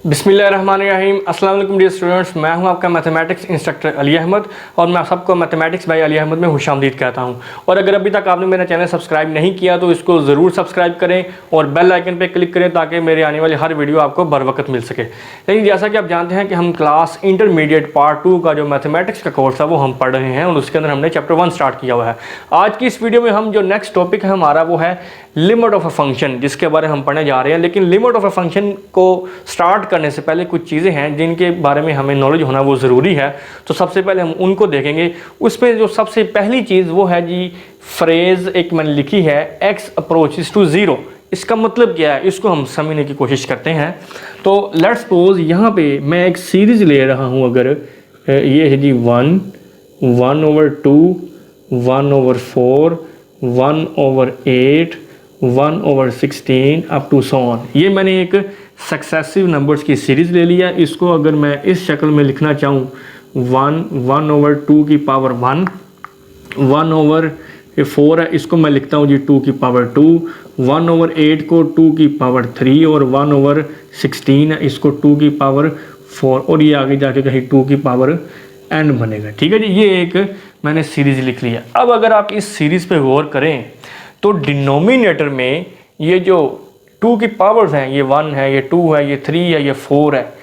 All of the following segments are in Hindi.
बिस्मिल्लाहिर्रहमानिर्रहीम। अस्सलाम वालेकुम डियर स्टूडेंट्स, मैं हूं आपका मैथमेटिक्स इंस्ट्रक्टर अली अहमद और मैं सबको मैथमेटिक्स बाय अली अहमद में खुशामदीद कहता हूं। और अगर अभी तक आपने मेरा चैनल सब्सक्राइब नहीं किया तो इसको ज़रूर सब्सक्राइब करें और बेल आइकन पर क्लिक करें ताकि मेरे आने वाली हर वीडियो आपको बर वक्त मिल सके। लेकिन जैसा कि आप जानते हैं कि हम क्लास इंटरमीडिएट पार्ट 2 का जो मैथमेटिक्स का कोर्स है वो हम पढ़ रहे हैं और उसके अंदर हमने चैप्टर 1 स्टार्ट किया हुआ है। आज की इस वीडियो में हम जो नेक्स्ट टॉपिक है हमारा वो है लिमिट ऑफ अ फंक्शन, जिसके बारे में हम पढ़ने जा रहे हैं। लेकिन लिमिट ऑफ अ फंक्शन को स्टार्ट करने से पहले कुछ चीज़ें हैं जिनके बारे में हमें नॉलेज होना वो ज़रूरी है, तो सबसे पहले हम उनको देखेंगे। उसमें जो सबसे पहली चीज़ वो है जी फ्रेज़ एक मैंने लिखी है x अप्रोचेस टू ज़ीरो। इसका मतलब क्या है, इसको हम समझने की कोशिश करते हैं। तो लेट्स सपोज यहाँ पे मैं एक सीरीज़ ले रहा हूँ, अगर ये है जी 1/2, 1/4, 1/8, 1/16 अप टू सो ऑन। ये मैंने एक सक्सेसिव नंबर्स की सीरीज़ ले लिया। इसको अगर मैं इस शक्ल में लिखना चाहूँ 1/2 की पावर 1, 1/4 है इसको मैं लिखता हूँ जी 2 की पावर 2, 1/8 को 2 की पावर 3 और 1/16 है इसको 2 की पावर 4 और ये आगे जाके कहीं 2 की पावर n बनेगा। ठीक है जी, ये एक मैंने सीरीज़ लिख लिया। अब अगर आप इस सीरीज़ पे गौर करें तो डिनोमिनेटर में ये जो 2 की पावर्स हैं, ये 1 है, ये 2 है, ये 3 है, ये 4 है।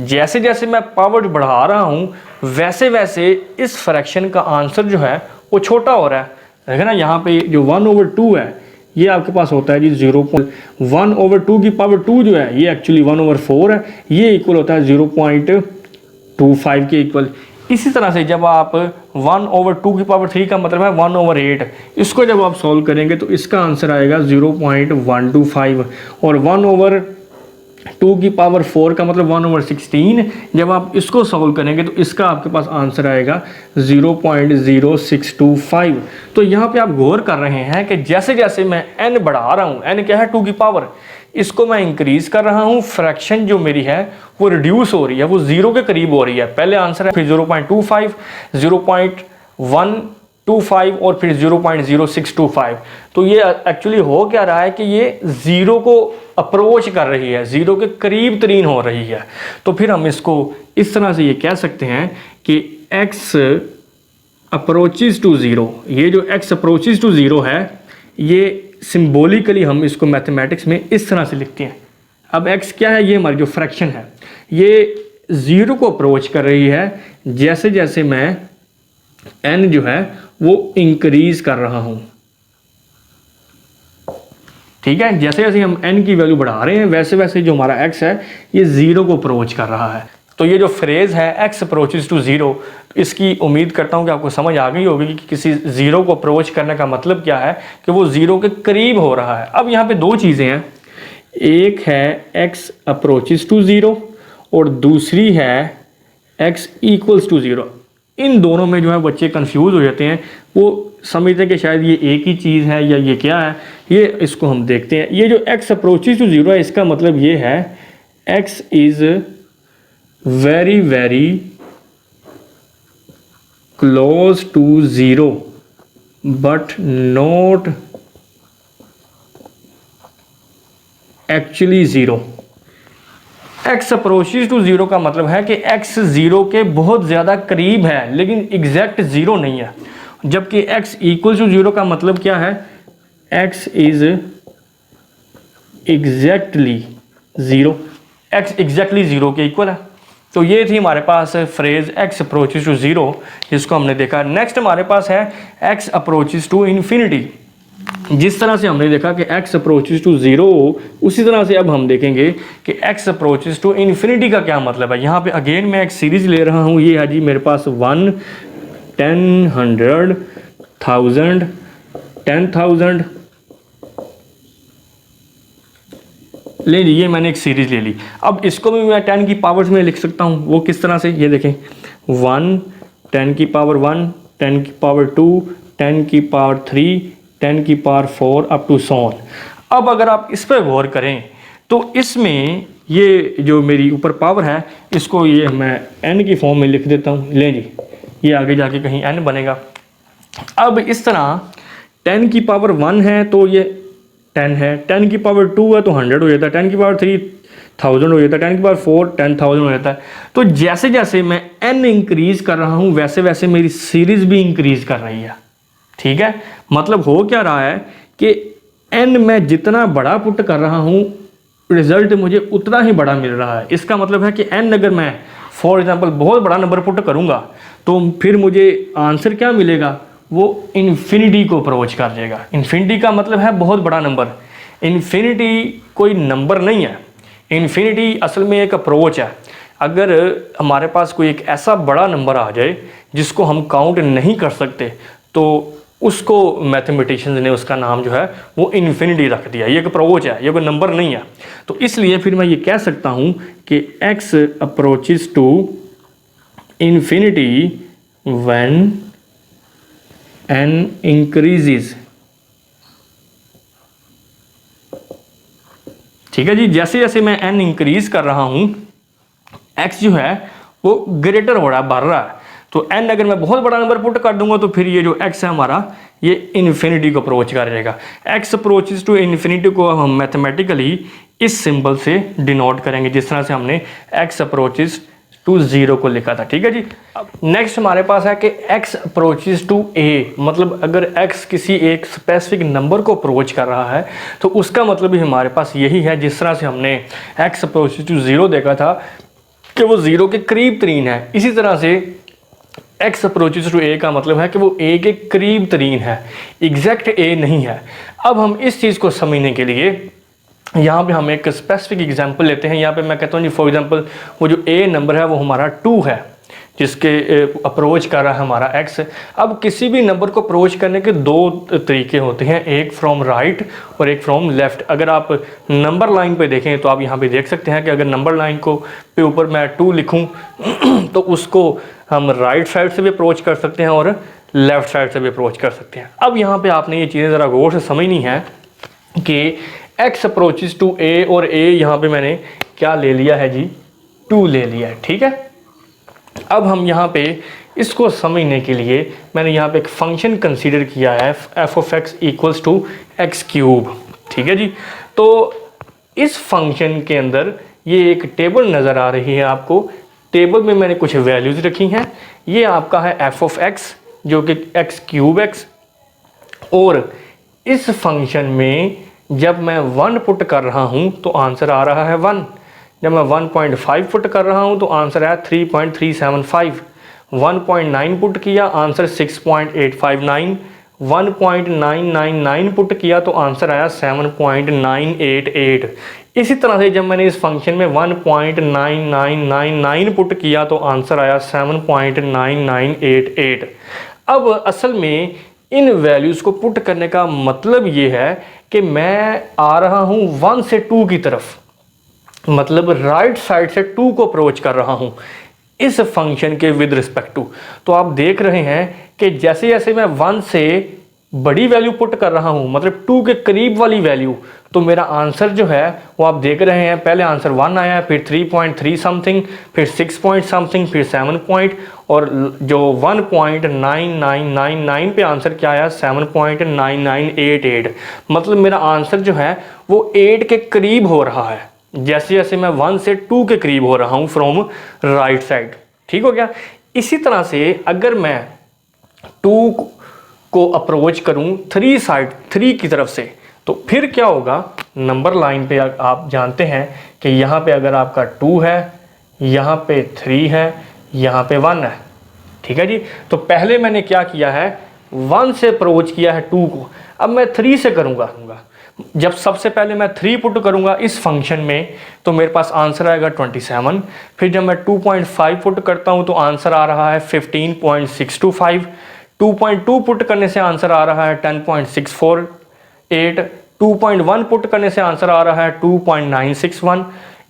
जैसे जैसे मैं पावर बढ़ा रहा हूँ वैसे वैसे इस फ्रैक्शन का आंसर जो है वो छोटा हो रहा है। देखिए ना, यहाँ पे जो 1/2 है ये आपके पास होता है जी 0.1/2 की पावर 2 जो है ये एक्चुअली 1/4 है, ये इक्वल होता है 0.25 के इक्वल। इसी तरह से जब आप 1/2 की पावर 3 का मतलब है 1/8, इसको जब आप सॉल्व करेंगे तो इसका आंसर आएगा 0.125 और 1/2 की पावर 4 का मतलब 1/16। जब आप इसको सॉल्व करेंगे तो इसका आपके पास आंसर आएगा 0.0625। तो यहाँ पे आप गौर कर रहे हैं कि जैसे जैसे मैं n बढ़ा रहा हूँ, n क्या है 2 की पावर, इसको मैं इंक्रीज कर रहा हूँ, फ्रैक्शन जो मेरी है वो रिड्यूस हो रही है, वो जीरो के करीब हो रही है। पहले आंसर है फिर 0.25, 0.125 और फिर 0.0625। तो ये एक्चुअली हो क्या रहा है कि ये ज़ीरो को अप्रोच कर रही है, ज़ीरो के करीब तरीन हो रही है। तो फिर हम इसको इस तरह से ये कह सकते हैं कि x अप्रोचेस टू ज़ीरो, ये जो x अप्रोचेस टू ज़ीरो है ये सिंबॉलिकली हम इसको मैथमेटिक्स में इस तरह से लिखते हैं। अब x क्या है, ये हमारी जो फ्रैक्शन है ये ज़ीरो को अप्रोच कर रही है जैसे जैसे मैं n जो है वो इंक्रीज कर रहा हूं। ठीक है, जैसे जैसे हम n की वैल्यू बढ़ा रहे हैं वैसे वैसे जो हमारा x है ये ज़ीरो को अप्रोच कर रहा है। तो ये जो फ्रेज़ है x अप्रोचेस टू ज़ीरो, इसकी उम्मीद करता हूँ कि आपको समझ आ गई होगी कि किसी ज़ीरो को अप्रोच करने का मतलब क्या है, कि वो ज़ीरो के करीब हो रहा है। अब यहाँ पे दो चीज़ें हैं, एक है x अप्रोचेस टू ज़ीरो और दूसरी है x इक्वल्स टू ज़ीरो। इन दोनों में जो है बच्चे कंफ्यूज हो जाते हैं, वो समझते हैं कि शायद ये एक ही चीज़ है या ये क्या है। ये इसको हम देखते हैं। ये जो x अप्रोचेस टू ज़ीरो है इसका मतलब ये है x is very very close to zero but not actually zero. x approaches to zero का मतलब है कि x ज़ीरो के बहुत ज़्यादा करीब है लेकिन एग्जैक्ट ज़ीरो नहीं है। जबकि x इक्वल टू ज़ीरो का मतलब क्या है, x is exactly zero, x exactly zero के इक्वल है। तो ये थी हमारे पास phrase x approaches to zero जिसको हमने देखा। नेक्स्ट हमारे पास है x अप्रोचेस टू इन्फिनिटी। जिस तरह से हमने देखा कि x अप्रोचेस टू ज़ीरो, उसी तरह से अब हम देखेंगे कि x अप्रोचेस टू इन्फिनिटी का क्या मतलब है। यहाँ पे अगेन मैं एक सीरीज़ ले रहा हूँ, ये है जी मेरे पास 1, 10, 100, 1000, 10,000। ले लीजिए मैंने एक सीरीज़ ले ली। अब इसको भी मैं 10 की पावर्स में लिख सकता हूँ। वो किस तरह से, ये देखें 1, 10 की पावर 1, 10 की पावर 2, 10 की पावर 3, 10 की power 4 up to so on. अब अगर आप इस पर गौर करें तो इसमें ये जो मेरी ऊपर पावर है इसको ये मैं n की फॉर्म में लिख देता हूँ। ले जी, ये आगे जाके कहीं n बनेगा। अब इस तरह 10 की पावर 1 है तो ये 10 है, 10 की पावर 2 है तो 100 हो जाता है, 10 की पावर 3 1000 हो जाता है, 10 की पावर 4 10,000 हो जाता है। तो जैसे जैसे मैं n इंक्रीज कर रहा हूँ वैसे वैसे मेरी सीरीज भी इंक्रीज कर रही है। ठीक है, मतलब हो क्या रहा है कि n मैं जितना बड़ा पुट कर रहा हूँ रिजल्ट मुझे उतना ही बड़ा मिल रहा है। इसका मतलब है कि n अगर मैं फॉर एग्जांपल बहुत बड़ा नंबर पुट करूँगा तो फिर मुझे आंसर क्या मिलेगा, वो इन्फिनिटी को अप्रोच कर जाएगा। इन्फिनिटी का मतलब है बहुत बड़ा नंबर। इन्फिनिटी कोई नंबर नहीं है, इन्फिनिटी असल में एक अप्रोच है। अगर हमारे पास कोई एक ऐसा बड़ा नंबर आ जाए जिसको हम काउंट नहीं कर सकते तो उसको मैथमेटिशियंस ने उसका नाम जो है वो इन्फिनिटी रख दिया। ये एक अप्रोच है, ये कोई नंबर नहीं है। तो इसलिए फिर मैं ये कह सकता हूँ कि x approaches to infinity when n increases. ठीक है जी, जैसे जैसे मैं n इंक्रीज कर रहा हूँ x जो है वो ग्रेटर हो रहा है, बढ़ रहा है। तो n अगर मैं बहुत बड़ा नंबर पुट कर दूंगा तो फिर ये जो x है हमारा ये इन्फिनिटी को अप्रोच कर जाएगा। x अप्रोचेस टू इन्फिनिटी को हम मैथमेटिकली इस सिंबल से डिनोट करेंगे जिस तरह से हमने x अप्रोचेस टू 0 को लिखा था। ठीक है जी। अब नेक्स्ट हमारे पास है कि x अप्रोचेस टू a, मतलब अगर x किसी एक स्पेसिफिक नंबर को अप्रोच कर रहा है तो उसका मतलब भी हमारे पास यही है। जिस तरह से हमने x अप्रोचेस टू 0 देखा था कि वो 0 के करीब तरीन है, इसी तरह से x अप्रोचेस टू a का मतलब है कि वो a के करीब तरीन है, एग्जैक्ट a नहीं है। अब हम इस चीज़ को समझने के लिए यहाँ पे हम एक स्पेसिफिक एग्जांपल लेते हैं। यहाँ पे मैं कहता हूँ जी फॉर एग्जांपल वो जो a नंबर है वो हमारा 2 है जिसके अप्रोच कर रहा है हमारा x। अब किसी भी नंबर को अप्रोच करने के दो तरीके होते हैं, एक फ्रॉम राइट और एक फ्रॉम लेफ़्ट। अगर आप नंबर लाइन पे देखें तो आप यहाँ पे देख सकते हैं कि अगर नंबर लाइन को पे ऊपर मैं 2 लिखूँ तो उसको हम राइट साइड से भी अप्रोच कर सकते हैं और लेफ़्ट साइड से भी अप्रोच कर सकते हैं। अब यहाँ पर आपने ये चीज़ें ज़रा गौर से समझनी है कि x अप्रोचेस टू a और a यहाँ पे मैंने क्या ले लिया है जी, 2 ले लिया है। ठीक है, अब हम यहाँ पे इसको समझने के लिए मैंने यहाँ पे एक फंक्शन कंसीडर किया है f of x equals to x cube. ठीक है जी, तो इस फंक्शन के अंदर ये एक टेबल नज़र आ रही है आपको। टेबल में मैंने कुछ वैल्यूज़ रखी हैं। ये आपका है f ऑफ x जो कि एक्स क्यूब x, और इस फंक्शन में जब मैं 1 पुट कर रहा हूँ तो आंसर आ रहा है 1। जब मैं 1.5 पुट कर रहा हूँ तो आंसर आया 3.375। 1.9 पुट किया आंसर 6.859। 1.999 पुट किया तो आंसर आया 7.988। इसी तरह से जब मैंने इस फंक्शन में 1.9999 पुट किया तो आंसर आया 7.9988। अब असल में इन वैल्यूज़ को पुट करने का मतलब ये है कि मैं आ रहा हूँ 1 से 2 की तरफ, मतलब राइट साइड से 2 को अप्रोच कर रहा हूँ इस फंक्शन के विद रिस्पेक्ट टू। तो आप देख रहे हैं कि जैसे जैसे मैं 1 से बड़ी वैल्यू पुट कर रहा हूँ, मतलब 2 के करीब वाली वैल्यू, तो मेरा आंसर जो है वो आप देख रहे हैं पहले आंसर 1 आया, फिर 3.3 समथिंग, फिर 6 पॉइंट समथिंग, फिर 7 पॉइंट, और जो 1.9999 पे आंसर क्या आया 7.9988। मतलब मेरा आंसर जो है वो 8 के करीब हो रहा है जैसे जैसे मैं 1 से 2 के करीब हो रहा हूँ फ्रॉम राइट साइड। ठीक हो गया। इसी तरह से अगर मैं 2 को अप्रोच करूँ 3 साइड 3 की तरफ से तो फिर क्या होगा, नंबर लाइन पे आप जानते हैं कि यहाँ पे अगर आपका 2 है, यहाँ पे 3 है, यहाँ पे 1 है। ठीक है जी, तो पहले मैंने क्या किया है 1 से अप्रोच किया है 2 को, अब मैं 3 से करूँगा। जब सबसे पहले मैं 3 पुट करूँगा इस फंक्शन में तो मेरे पास आंसर आएगा 27। फिर जब मैं 2.5 पुट करता हूँ तो आंसर आ रहा है 15.625। 2.2 पुट करने से आंसर आ रहा है 10.648। 2.1 पुट करने से आंसर आ रहा है 2.961।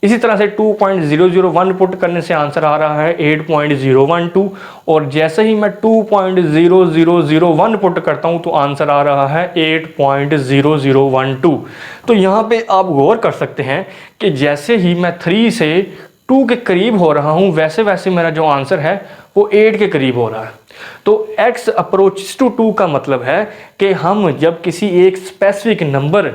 इसी तरह से 2.001 पुट करने से आंसर आ रहा है 8.012, और जैसे ही मैं 2.0001 पुट करता हूं तो आंसर आ रहा है 8.0012। तो यहाँ पे आप गौर कर सकते हैं कि जैसे ही मैं 3 से 2 के करीब हो रहा हूँ वैसे वैसे मेरा जो आंसर है वो 8 के करीब हो रहा है। तो x अप्रोचेस टू 2 का मतलब है कि हम जब किसी एक स्पेसिफिक नंबर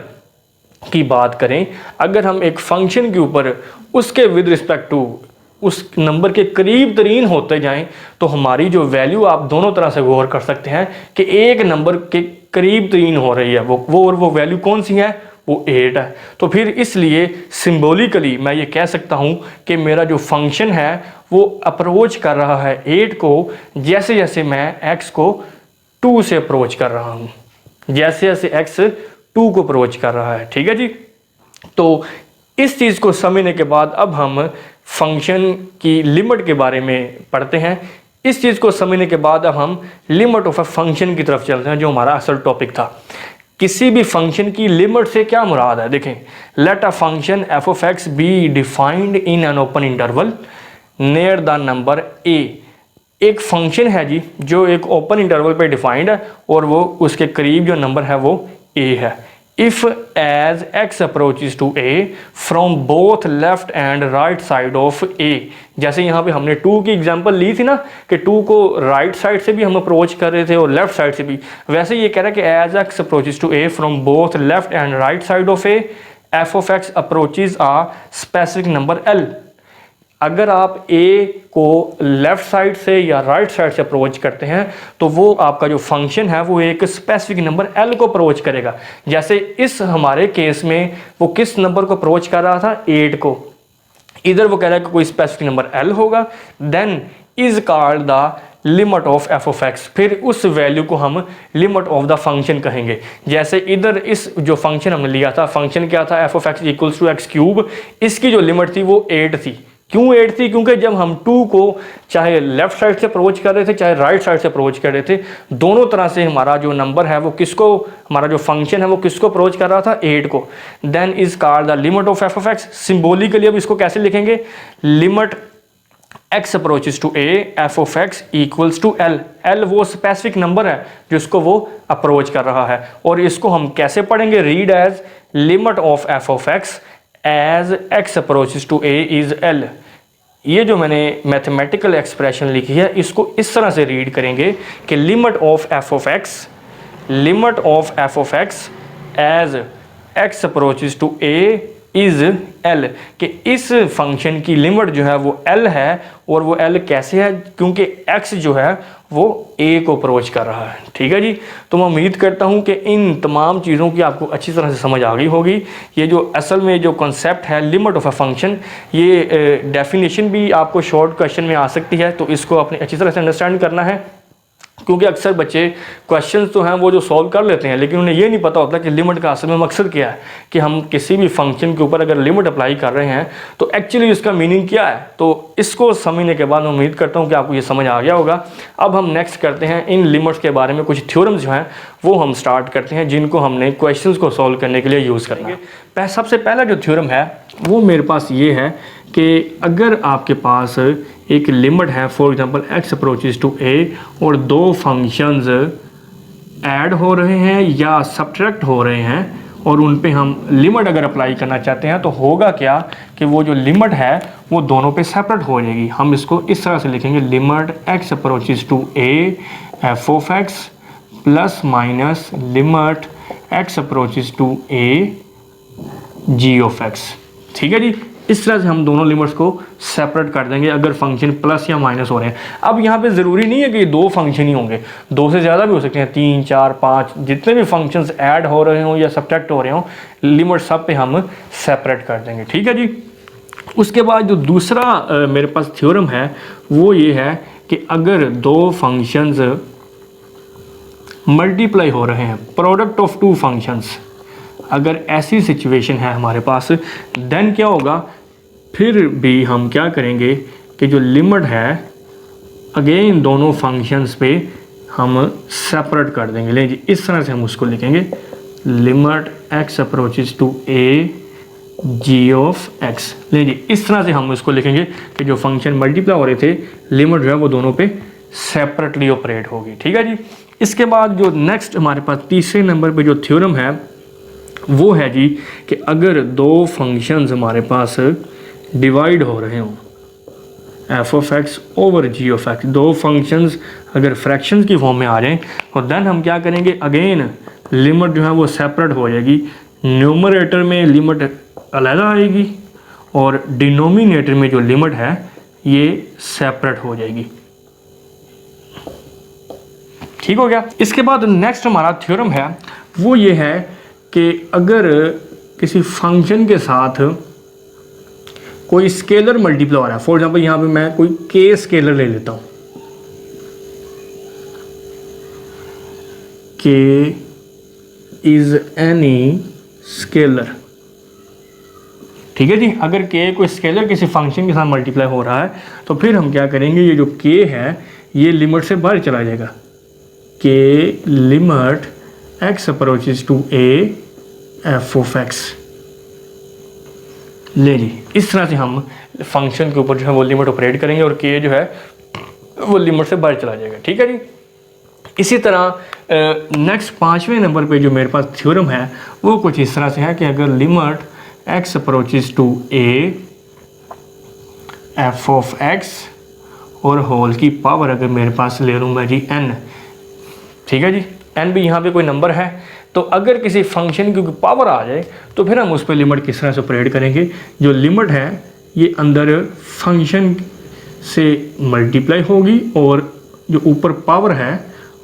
की बात करें, अगर हम एक फंक्शन के ऊपर उसके विद रिस्पेक्ट टू उस नंबर के करीब तरीन होते जाएं तो हमारी जो वैल्यू आप दोनों तरह से गौर कर सकते हैं कि एक नंबर के करीब तरीन हो रही है वो वैल्यू कौन सी है, वो 8 है। तो फिर इसलिए सिंबॉलिकली मैं ये कह सकता हूँ कि मेरा जो फंक्शन है वो अप्रोच कर रहा है 8 को जैसे जैसे मैं x को 2 से अप्रोच कर रहा हूँ, जैसे जैसे x 2 को अप्रोच कर रहा है। ठीक है जी। तो इस चीज़ को समझने के बाद अब हम फंक्शन की लिमिट के बारे में पढ़ते हैं। इस चीज़ को समझने के बाद अब हम लिमिट ऑफ अ फंक्शन की तरफ चलते हैं, जो हमारा असल टॉपिक था। किसी भी फंक्शन की लिमिट से क्या मुराद है, देखें, let a function f of x be defined in an open interval near the number a. एक फंक्शन है जी जो एक ओपन इंटरवल पे डिफाइंड है और वो उसके करीब जो नंबर है वो ए है। If as x approaches to a from both left and right side of a, जैसे यहाँ पे हमने 2 की एग्जांपल ली थी ना कि 2 को राइट साइड से भी हम अप्रोच कर रहे थे और लेफ्ट साइड से भी, वैसे ये कह रहा है कि as x approaches to a from both left and right side of a f of x approaches a specific number l। अगर आप a को लेफ्ट साइड से या राइट साइड से अप्रोच करते हैं तो वो आपका जो फंक्शन है वो एक स्पेसिफिक नंबर l को अप्रोच करेगा। जैसे इस हमारे केस में वो किस नंबर को अप्रोच कर रहा था, 8 को। इधर वो कह रहा है कि कोई स्पेसिफिक नंबर l होगा, then is called the limit of f of x. फिर उस वैल्यू को हम लिमिट ऑफ द फंक्शन कहेंगे। जैसे इधर इस जो फंक्शन हमने लिया था, फंक्शन क्या था, f of x equals to x cube, इसकी जो लिमिट थी वो 8 थी। क्यों 8 थी? क्योंकि जब हम 2 को चाहे लेफ्ट साइड से अप्रोच कर रहे थे चाहे राइट साइड से अप्रोच कर रहे थे, दोनों तरह से हमारा जो नंबर है वो किसको, हमारा जो फंक्शन है वो किसको अप्रोच कर रहा था, 8 को। Then is called the limit of f of x. Symbolically अब इसको कैसे लिखेंगे, limit x approaches to a f of x equals to l। l वो स्पेसिफिक नंबर है जिसको वो अप्रोच कर रहा है, और इसको हम कैसे पढ़ेंगे, read as limit of f of x as x approaches to a is l। ये जो मैंने मैथमेटिकल एक्सप्रेशन लिखी है इसको इस तरह से रीड करेंगे कि limit of f of x, limit of f of x as x approaches to a is l, कि इस फंक्शन की लिमिट जो है वो l है, और वो l कैसे है, क्योंकि x जो है वो a को अप्रोच कर रहा है। ठीक है जी। तो मैं उम्मीद करता हूँ कि इन तमाम चीज़ों की आपको अच्छी तरह से समझ आ गई होगी। ये जो असल में जो कॉन्सेप्ट है लिमिट ऑफ अ फंक्शन, ये डेफिनेशन भी आपको शॉर्ट क्वेश्चन में आ सकती है, तो इसको आपने अच्छी तरह से अंडरस्टैंड करना है, क्योंकि अक्सर बच्चे क्वेश्चंस तो हैं वो जो सॉल्व कर लेते हैं, लेकिन उन्हें ये नहीं पता होता कि लिमिट का असल में मकसद क्या है, कि हम किसी भी फंक्शन के ऊपर अगर लिमिट अप्लाई कर रहे हैं तो एक्चुअली इसका मीनिंग क्या है। तो इसको समझने के बाद मैं उम्मीद करता हूँ कि आपको ये समझ आ गया होगा। अब हम नेक्स्ट करते हैं इन लिमिट्स के बारे में, कुछ थ्योरम्स जो हैं वो हम स्टार्ट करते हैं जिनको हमने क्वेश्चंस को सॉल्व करने के लिए यूज़ करना है। सबसे पहला जो थ्योरम है वो मेरे पास ये है कि अगर आपके पास एक लिमिट है, for example x approaches to a, और दो फंक्शंस ऐड हो रहे हैं या सब्ट्रैक्ट हो रहे हैं और उन पे हम लिमिट अगर अप्लाई करना चाहते हैं तो होगा क्या कि वो जो लिमिट है वो दोनों पे सेपरेट हो जाएगी। हम इसको इस तरह से लिखेंगे, limit x approaches to a f of x plus minus limit x approaches to a g of x। ठीक है जी। इस तरह से हम दोनों लिमिट्स को सेपरेट कर देंगे अगर फंक्शन प्लस या माइनस हो रहे हैं। अब यहाँ पे ज़रूरी नहीं है कि दो फंक्शन ही होंगे, दो से ज़्यादा भी हो सकते हैं, 3, 4, 5, जितने भी फंक्शंस ऐड हो रहे हों या सब्ट्रैक्ट हो रहे हों, लिमिट सब पे हम सेपरेट कर देंगे। ठीक है जी। उसके बाद जो दूसरा मेरे पास थ्योरम है वो ये है कि अगर दो फंक्शंस मल्टीप्लाई हो रहे हैं, प्रोडक्ट ऑफ टू फंक्शंस, अगर ऐसी सिचुएशन है हमारे पास, देन क्या होगा, फिर भी हम क्या करेंगे कि जो लिमिट है अगेन दोनों फंक्शंस पे हम सेपरेट कर देंगे। ले जी, इस तरह से हम उसको लिखेंगे, limit x approaches to a g of x। ले जी, इस तरह से हम उसको लिखेंगे कि जो फंक्शन मल्टीप्लाई हो रहे थे, लिमिट जो है वो दोनों पे सेपरेटली ऑपरेट होगी। ठीक है जी। इसके बाद जो नेक्स्ट हमारे पास तीसरे नंबर पे जो थ्योरम है वो है जी कि अगर दो फंक्शंस हमारे पास डिवाइड हो रहे हों, f of x over g of x, दो फंक्शंस अगर फ्रैक्शंस की फॉर्म में आ जाएं तो देन हम क्या करेंगे, अगेन लिमिट जो है वो सेपरेट हो जाएगी। न्यूमरेटर में लिमिट अलग आएगी और डिनोमिनेटर में जो लिमिट है ये सेपरेट हो जाएगी। ठीक हो गया। इसके बाद नेक्स्ट हमारा थ्योरम है वो ये है कि अगर किसी फंक्शन के साथ कोई स्केलर मल्टीप्लाई हो रहा है, फॉर एग्जांपल यहाँ पे मैं कोई के स्केलर ले लेता हूँ, के इज एनी स्केलर। ठीक है जी, अगर के कोई स्केलर किसी फंक्शन के साथ मल्टीप्लाई हो रहा है तो फिर हम क्या करेंगे, ये जो के है ये लिमिट से बाहर चला जाएगा। के limit x approaches to a f of x. ले जी, इस तरह से हम फंक्शन के ऊपर जो है वो लिमिट ऑपरेट करेंगे और के जो है वो लिमिट से बाहर चला जाएगा। ठीक है जी। इसी तरह नेक्स्ट 5वें नंबर पे जो मेरे पास थ्योरम है वो कुछ इस तरह से है कि अगर limit x approaches to a f of x और होल की पावर अगर मेरे पास ले लूँ मैं जी n। ठीक है जी, n भी यहाँ पे कोई नंबर है, तो अगर किसी फंक्शन की पावर आ जाए तो फिर हम उस पर लिमिट किस तरह से ऑपरेट करेंगे। जो लिमिट है ये अंदर फंक्शन से मल्टीप्लाई होगी और जो ऊपर पावर है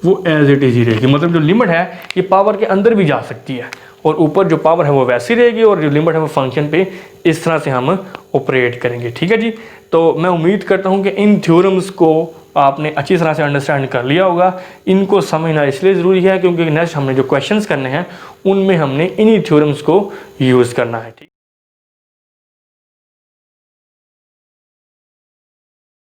वो एज इट इज ही रहेगी। मतलब जो लिमिट है ये पावर के अंदर भी जा सकती है और ऊपर जो पावर है वो वैसी रहेगी और जो लिमिट है वो फंक्शन पे इस तरह से हम ऑपरेट करेंगे। ठीक है जी। तो मैं उम्मीद करता हूँ कि इन थ्योरम्स को आपने अच्छी तरह से अंडरस्टैंड कर लिया होगा। इनको समझना इसलिए ज़रूरी है क्योंकि नेक्स्ट हमने जो क्वेश्चंस करने हैं उनमें हमने इन्हीं थ्योरम्स को यूज़ करना है। ठीक।